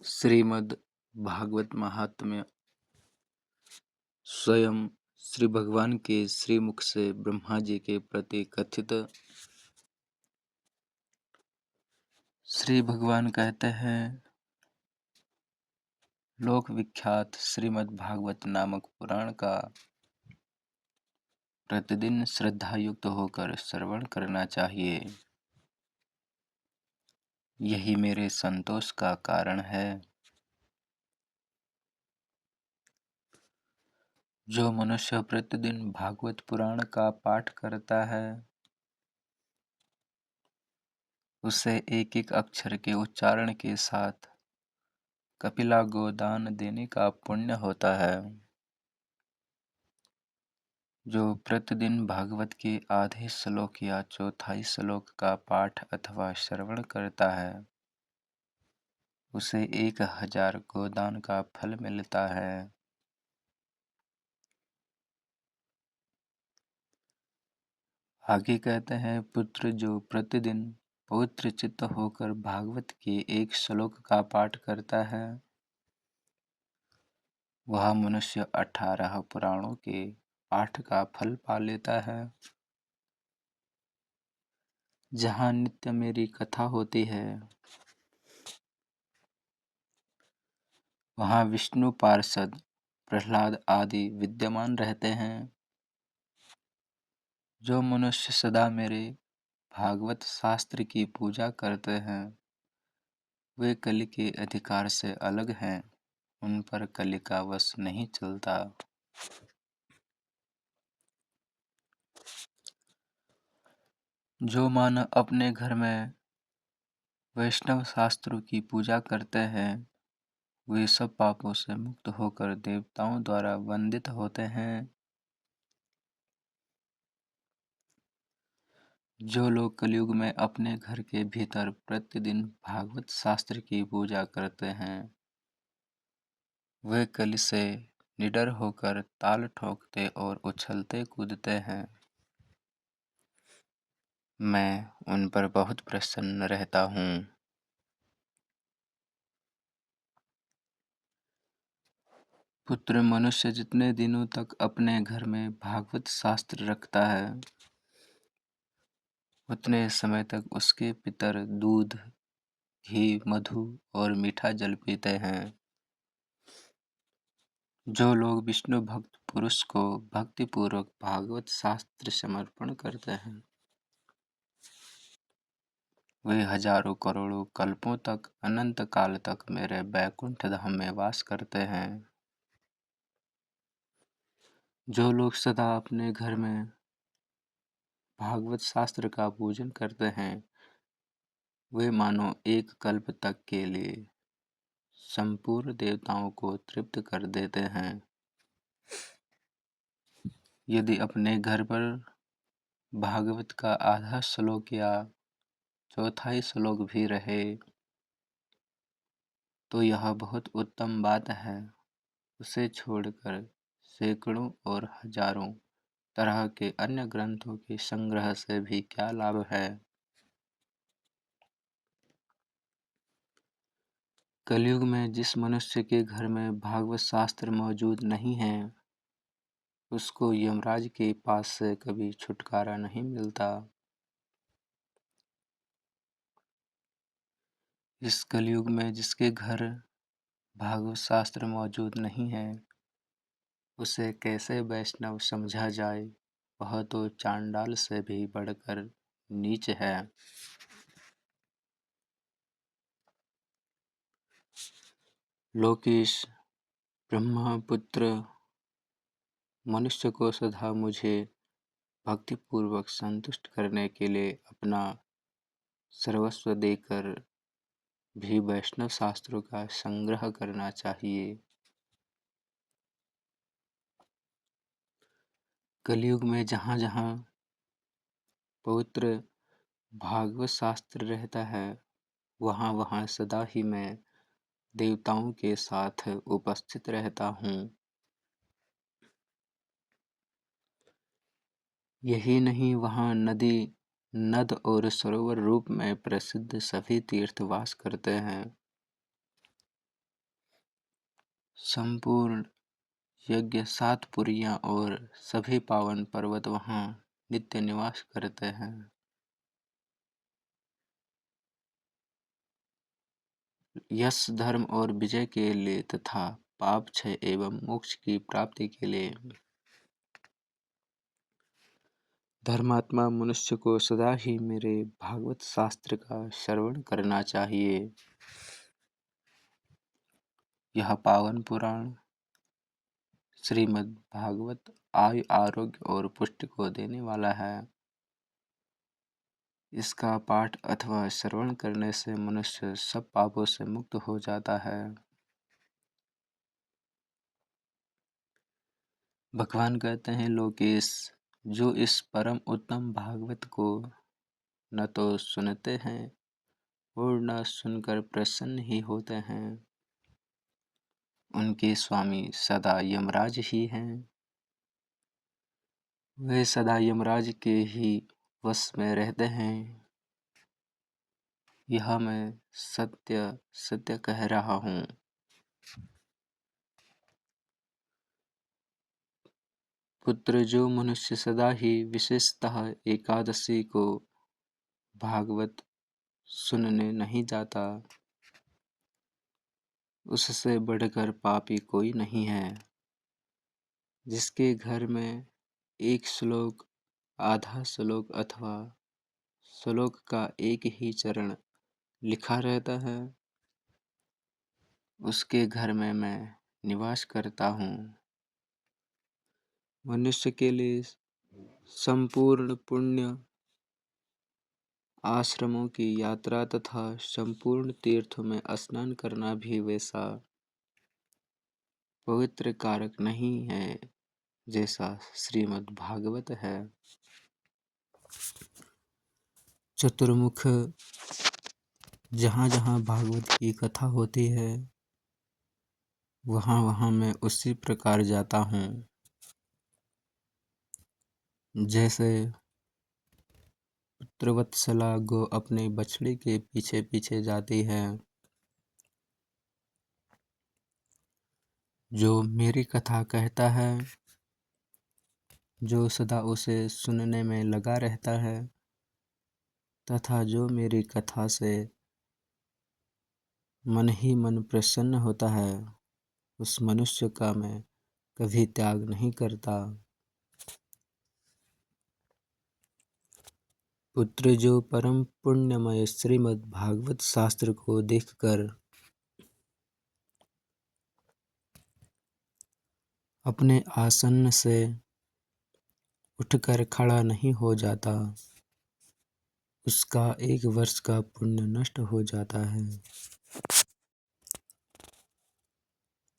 श्रीमद् भागवत महात्म्य स्वयं श्री भगवान के श्रीमुख से ब्रह्मा जी के प्रति कथित। श्री भगवान कहते हैं, लोक विख्यात श्रीमद् भागवत नामक पुराण का प्रतिदिन श्रद्धायुक्त होकर श्रवण करना चाहिए। यही मेरे संतोष का कारण है। जो मनुष्य प्रतिदिन भागवत पुराण का पाठ करता है, उसे एक एक अक्षर के उच्चारण के साथ कपिला गोदान देने का पुण्य होता है। जो प्रतिदिन भागवत के आधे श्लोक या चौथाई श्लोक का पाठ अथवा श्रवण करता है, उसे 1000 गोदान का फल मिलता है। आगे कहते हैं, पुत्र जो प्रतिदिन पवित्र चित्त होकर भागवत के एक श्लोक का पाठ करता है, वह मनुष्य 18 पुराणों के पाठ का फल पा लेता है। जहाँ नित्य मेरी कथा होती है, वहाँ विष्णु पार्षद प्रहलाद आदि विद्यमान रहते हैं। जो मनुष्य सदा मेरे भागवत शास्त्र की पूजा करते हैं, वे कलि के अधिकार से अलग हैं। उन पर कलि का वश नहीं चलता। जो मानव अपने घर में वैष्णव शास्त्रों की पूजा करते हैं, वे सब पापों से मुक्त होकर देवताओं द्वारा वंदित होते हैं। जो लोग कलयुग में अपने घर के भीतर प्रतिदिन भागवत शास्त्र की पूजा करते हैं, वे कलि से निडर होकर ताल ठोकते और उछलते कूदते हैं। मैं उन पर बहुत प्रसन्न रहता हूँ। पुत्र, मनुष्य जितने दिनों तक अपने घर में भागवत शास्त्र रखता है, उतने समय तक उसके पितर दूध, घी, मधु और मीठा जल पीते हैं। जो लोग विष्णु भक्त पुरुष को भक्तिपूर्वक भागवत शास्त्र समर्पण करते हैं, वे हजारों करोड़ों कल्पों तक अनंत काल तक मेरे बैकुंठ धाम में वास करते हैं। जो लोग सदा अपने घर में भागवत शास्त्र का पूजन करते हैं, वे मानो एक कल्प तक के लिए संपूर्ण देवताओं को तृप्त कर देते हैं। यदि अपने घर पर भागवत का आधा श्लोक या चौथाई श्लोक भी रहे, तो यह बहुत उत्तम बात है। उसे छोड़कर सैकड़ों और हजारों तरह के अन्य ग्रंथों के संग्रह से भी क्या लाभ है। कलयुग में जिस मनुष्य के घर में भागवत शास्त्र मौजूद नहीं है, उसको यमराज के पास से कभी छुटकारा नहीं मिलता। इस कलयुग में जिसके घर भागवत शास्त्र मौजूद नहीं है, उसे कैसे वैष्णव समझा जाए। वह तो चांडाल से भी बढ़कर नीच है। लोकेश, ब्रह्मपुत्र, मनुष्य को सदा मुझे भक्तिपूर्वक संतुष्ट करने के लिए अपना सर्वस्व देकर भी वैष्णव शास्त्रों का संग्रह करना चाहिए। कलयुग में जहाँ जहाँ पवित्र भागवत शास्त्र रहता है, वहाँ वहाँ सदा ही मैं देवताओं के साथ उपस्थित रहता हूँ। यही नहीं, वहाँ नदी, नद और सरोवर रूप में प्रसिद्ध सभी तीर्थ वास करते हैं। संपूर्ण यज्ञ, 7 पुरियाँ और सभी पावन पर्वत वहाँ नित्य निवास करते हैं। यश, धर्म और विजय के लिए तथा पाप क्षय एवं मोक्ष की प्राप्ति के लिए धर्मात्मा मनुष्य को सदा ही मेरे भागवत शास्त्र का श्रवण करना चाहिए। यह पावन पुराण श्रीमद् भागवत आयु, आरोग्य और पुष्टि को देने वाला है। इसका पाठ अथवा श्रवण करने से मनुष्य सब पापों से मुक्त हो जाता है। भगवान कहते हैं, लोकेश, जो इस परम उत्तम भागवत को न तो सुनते हैं और न सुनकर प्रसन्न ही होते हैं, उनके स्वामी सदा यमराज ही हैं। वे सदा यमराज के ही वश में रहते हैं। यह मैं सत्य सत्य कह रहा हूँ। पुत्र, जो मनुष्य सदा ही विशेषतः एकादशी को भागवत सुनने नहीं जाता, उससे बढ़कर पापी कोई नहीं है। जिसके घर में एक श्लोक, आधा श्लोक अथवा श्लोक का एक ही चरण लिखा रहता है, उसके घर में मैं निवास करता हूँ। मनुष्य के लिए संपूर्ण पुण्य, आश्रमों की यात्रा तथा संपूर्ण तीर्थों में स्नान करना भी वैसा पवित्र कारक नहीं है जैसा श्रीमद् भागवत है। चतुर्मुख, जहाँ जहाँ भागवत की कथा होती है, वहाँ वहाँ मैं उसी प्रकार जाता हूँ। जैसे पुत्रवत्सला गो अपने बछड़े के पीछे पीछे जाती है, जो मेरी कथा कहता है, जो सदा उसे सुनने में लगा रहता है तथा जो मेरी कथा से मन ही मन प्रसन्न होता है, उस मनुष्य का मैं कभी त्याग नहीं करता। पुत्र, जो परम पुण्यमय श्रीमद् भागवत शास्त्र को देखकर अपने आसन से उठकर खड़ा नहीं हो जाता, उसका 1 वर्ष का पुण्य नष्ट हो जाता है।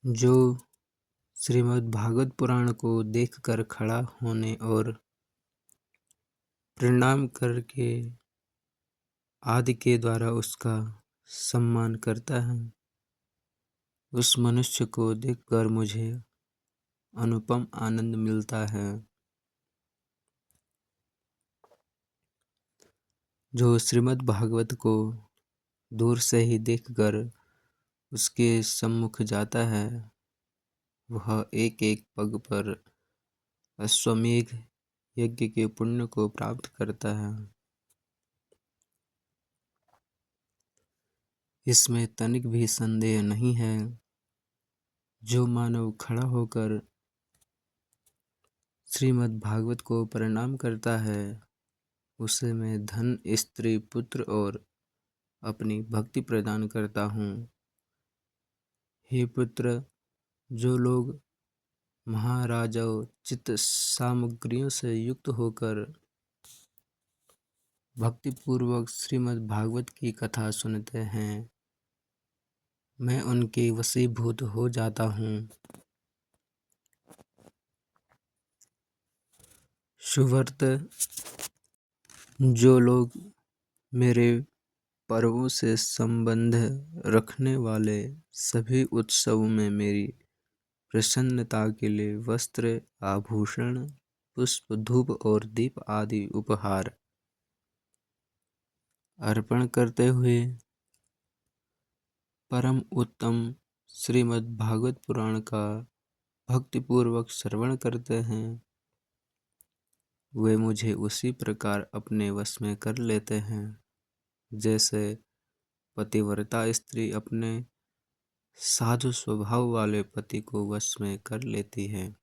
जो श्रीमद् भागवत पुराण को देखकर खड़ा होने और प्रणाम करके आदि के द्वारा उसका सम्मान करता है, उस मनुष्य को देखकर मुझे अनुपम आनंद मिलता है। जो श्रीमद् भागवत को दूर से ही देखकर उसके सम्मुख जाता है, वह एक एक पग पर अश्वमेध यज्ञ के पुण्य को प्राप्त करता है। इसमें तनिक भी संदेह नहीं है। जो मानव खड़ा होकर श्रीमद् भागवत को प्रणाम करता है, उसे मैं धन, स्त्री, पुत्र और अपनी भक्ति प्रदान करता हूँ। हे पुत्र, जो लोग महाराजों चित्त सामग्रियों से युक्त होकर भक्तिपूर्वक श्रीमद् भागवत की कथा सुनते हैं, मैं उनके वशीभूत हो जाता हूँ। सुव्रत, जो लोग मेरे पर्वों से संबंध रखने वाले सभी उत्सवों में मेरी प्रसन्नता के लिए वस्त्र, आभूषण, पुष्प, धूप और दीप आदि उपहार अर्पण करते हुए परम उत्तम श्रीमद् भागवत पुराण का भक्तिपूर्वक श्रवण करते हैं, वे मुझे उसी प्रकार अपने वश में कर लेते हैं जैसे पतिव्रता स्त्री अपने साधु स्वभाव वाले पति को वश में कर लेती है।